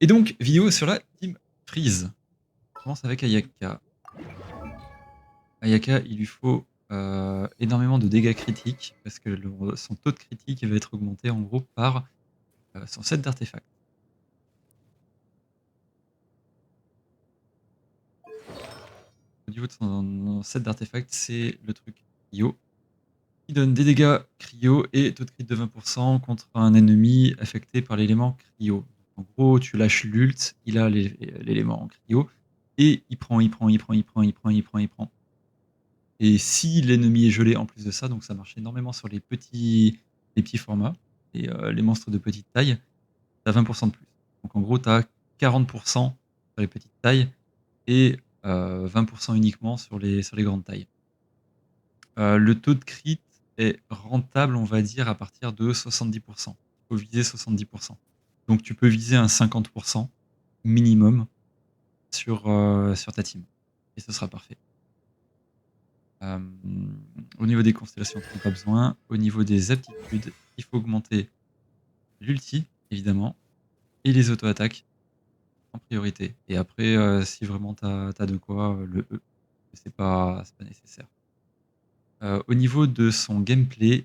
Et donc, vidéo sur la team Freeze. On commence avec Ayaka. Ayaka, il lui faut énormément de dégâts critiques parce que son taux de critique va être augmenté en gros par son set d'artefacts. Au niveau de son set d'artefacts, c'est le truc Cryo, qui donne des dégâts Cryo et taux de crit de 20% contre un ennemi affecté par l'élément Cryo. En gros, tu lâches l'ult, il a l'élément Cryo, et il prend. Et si l'ennemi est gelé en plus de ça, donc ça marche énormément sur les petits formats, et les monstres de petite taille, t'as 20% de plus. Donc en gros, t'as 40% sur les petites tailles et 20% uniquement sur les grandes tailles. Le taux de crit est rentable, on va dire, à partir de 70%. Il faut viser 70%. Donc tu peux viser un 50% minimum sur ta team. Et ce sera parfait. Au niveau des constellations, t'en as pas besoin. Au niveau des aptitudes, il faut augmenter l'ulti, évidemment, et les auto-attaques en priorité. Et après, si vraiment t'as de quoi, le E, c'est pas nécessaire. Au niveau de son gameplay,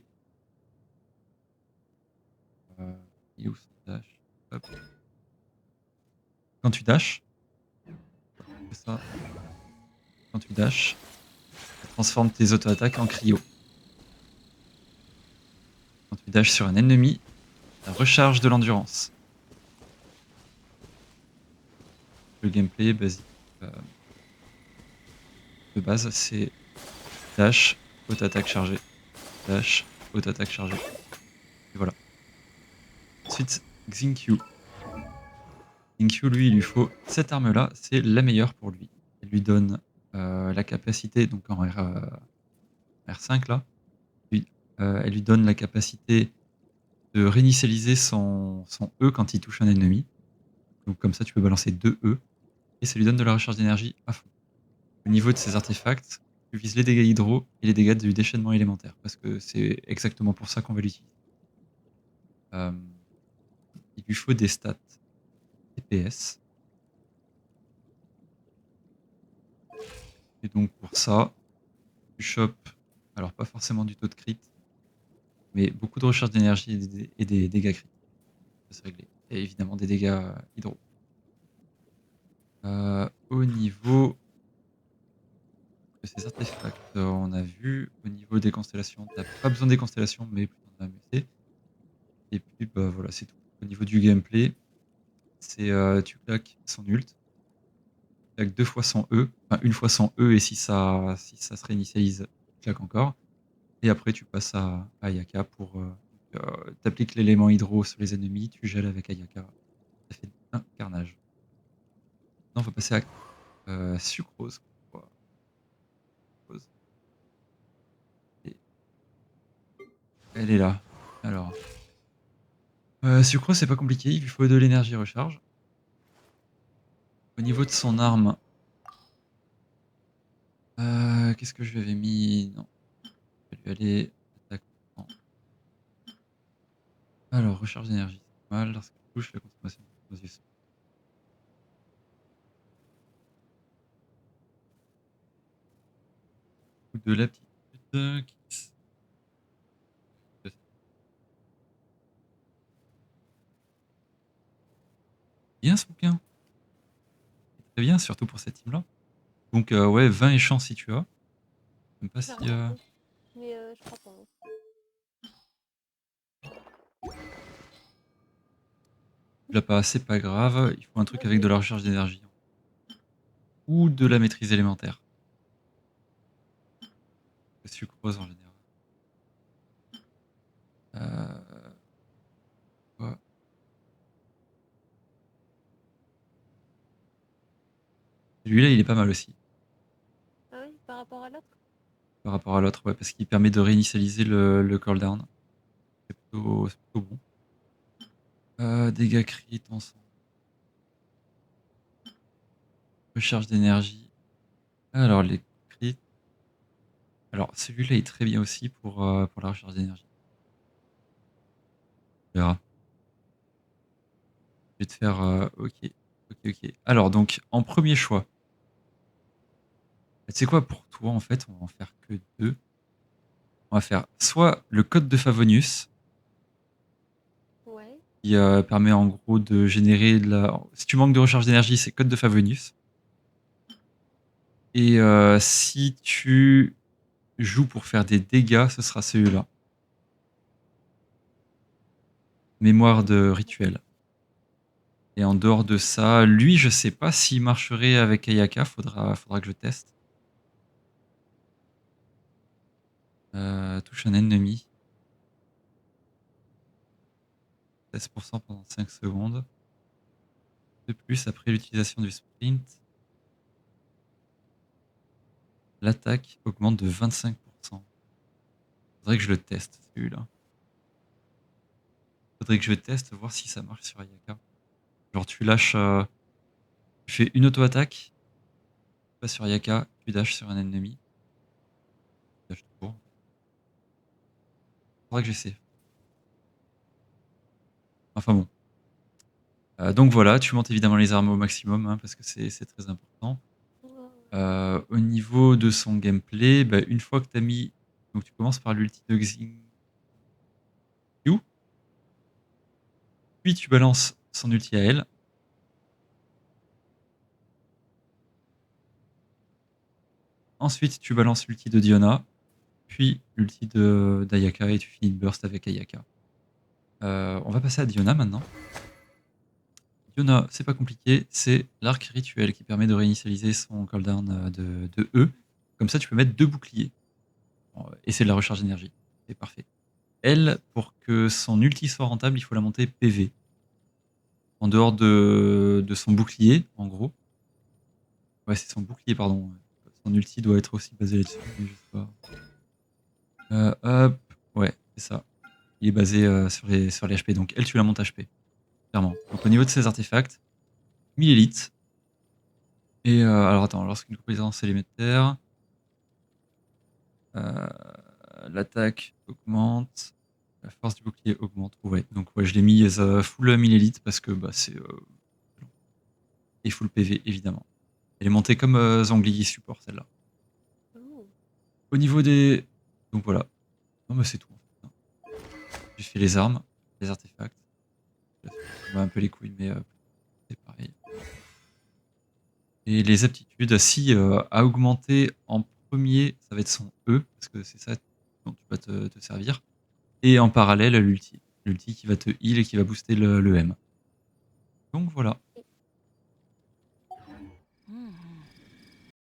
il est où son dash? Hop. Quand tu dash, c'est ça. Quand tu dash, ça transforme tes auto-attaques en cryo. Quand tu dash sur un ennemi, ça recharge de l'endurance. Le gameplay basique de base, c'est dash, auto-attaque chargée, dash, auto-attaque chargée. Et voilà. Ensuite, Xingqiu. Xingqiu, lui, il lui faut cette arme-là, c'est la meilleure pour lui. Elle lui donne la capacité, donc en R5 là, elle lui donne la capacité de réinitialiser son E quand il touche un ennemi. Donc comme ça, tu peux balancer 2 E, et ça lui donne de la recharge d'énergie à fond. Au niveau de ses artefacts, tu vises les dégâts hydro et les dégâts du déchaînement élémentaire, parce que c'est exactement pour ça qu'on va l'utiliser. Il lui faut des stats DPS. Et donc pour ça, tu chopes, alors pas forcément du taux de crit, mais beaucoup de recharge d'énergie et des dégâts critiques. Ça se régler. Et évidemment des dégâts hydro. Au niveau de ces artefacts, on a vu. Au niveau des constellations, t'as pas besoin des constellations, mais plutôt de la Et puis bah voilà, c'est tout. Au niveau du gameplay, c'est tu claques son ult, tu claques 2 fois son E, enfin une fois son E, et si ça se réinitialise, tu claques encore. Et après, tu passes à Ayaka pour. T'appliques l'élément hydro sur les ennemis, tu gèles avec Ayaka. Ça fait un carnage. Maintenant, on va passer à Sucrose. Sucrose. Et elle est là. Alors. Sucrose, c'est pas compliqué, il lui faut de l'énergie recharge. Au niveau de son arme. Qu'est-ce que je lui avais mis? Non. Je vais lui aller. Attaque. Non. Alors, recharge d'énergie, c'est pas mal. Lorsqu'elle touche, la consommation d'explosifs. Ou de l'aptitude. Bien ce bouquin. Très bien, surtout pour cette team-là. Donc, ouais, 20 échanges si tu as. Je sais pas si. Mais je crois pas. Tu l'as pas, c'est pas grave. Il faut un truc avec de la recharge d'énergie. Ou de la maîtrise élémentaire. Le sucrose en général. Quoi. Celui-là, il est pas mal aussi. Ah oui, par rapport à l'autre? Par rapport à l'autre, ouais, parce qu'il permet de réinitialiser le cooldown. C'est plutôt bon. Dégâts crit ensemble. Recharge d'énergie. Alors, les crits. Alors, celui-là est très bien aussi pour la recharge d'énergie. On verra. Je vais te faire. Ok. Ok, ok. Alors, donc, en premier choix. Tu sais quoi, pour toi, en fait, on va en faire que deux. On va faire soit le code de Favonius, Ouais. qui permet en gros de générer de la. Si tu manques de recharge d'énergie, c'est code de Favonius. Et si tu joues pour faire des dégâts, ce sera celui-là. Mémoire de rituel. Et en dehors de ça, lui, je sais pas s'il marcherait avec Ayaka, faudra que je teste. Touche un ennemi. 16% pendant 5 secondes. De plus, après l'utilisation du sprint, l'attaque augmente de 25%. Faudrait que je le teste, celui-là. Faudrait que je teste, voir si ça marche sur Ayaka. Genre, tu lâches. Tu fais une auto-attaque, tu passes sur Ayaka, tu dashes sur un ennemi. Tu dashes tout court. Faudrait que j'essaie. Enfin bon. Donc voilà, tu montes évidemment les armes au maximum, hein, parce que c'est très important. Ouais, ouais. Au niveau de son gameplay, bah, une fois que tu as mis. Donc tu commences par l'ulti de Xing. Puis tu balances son ulti à elle. Ensuite, tu balances l'ulti de Diona. Puis l'ulti d'Ayaka et tu finis le burst avec Ayaka. On va passer à Diona maintenant. Diona, c'est pas compliqué, c'est l'arc rituel qui permet de réinitialiser son cooldown de E. Comme ça, tu peux mettre 2 boucliers. Et c'est de la recharge d'énergie. C'est parfait. Elle, pour que son ulti soit rentable, il faut la monter PV. En dehors de son bouclier, en gros. Ouais, c'est son bouclier, pardon. Son ulti doit être aussi basé là-dessus, mais je sais pas. Hop, ouais, c'est ça. Il est basé sur les HP. Donc elle, tu la montes HP. Clairement. Donc au niveau de ses artefacts, 1000 élites. Et alors attends, lorsqu'une compétence élémentaire, euh, l'attaque augmente, la force du bouclier augmente. Ouais, donc ouais, je l'ai mis full 1000 élites parce que bah, c'est. Et full PV évidemment. Elle est montée comme Zhongli support celle-là. Ouh. Au niveau des. Donc voilà. Non, mais c'est tout. En fait, hein. J'ai fait les armes, les artefacts. On va un peu les couilles, mais c'est pareil. Et les aptitudes, si à augmenter en premier, ça va être son E, parce que c'est ça dont tu vas te servir. Et en parallèle, l'ulti. L'ulti qui va te heal et qui va booster le M. Donc voilà.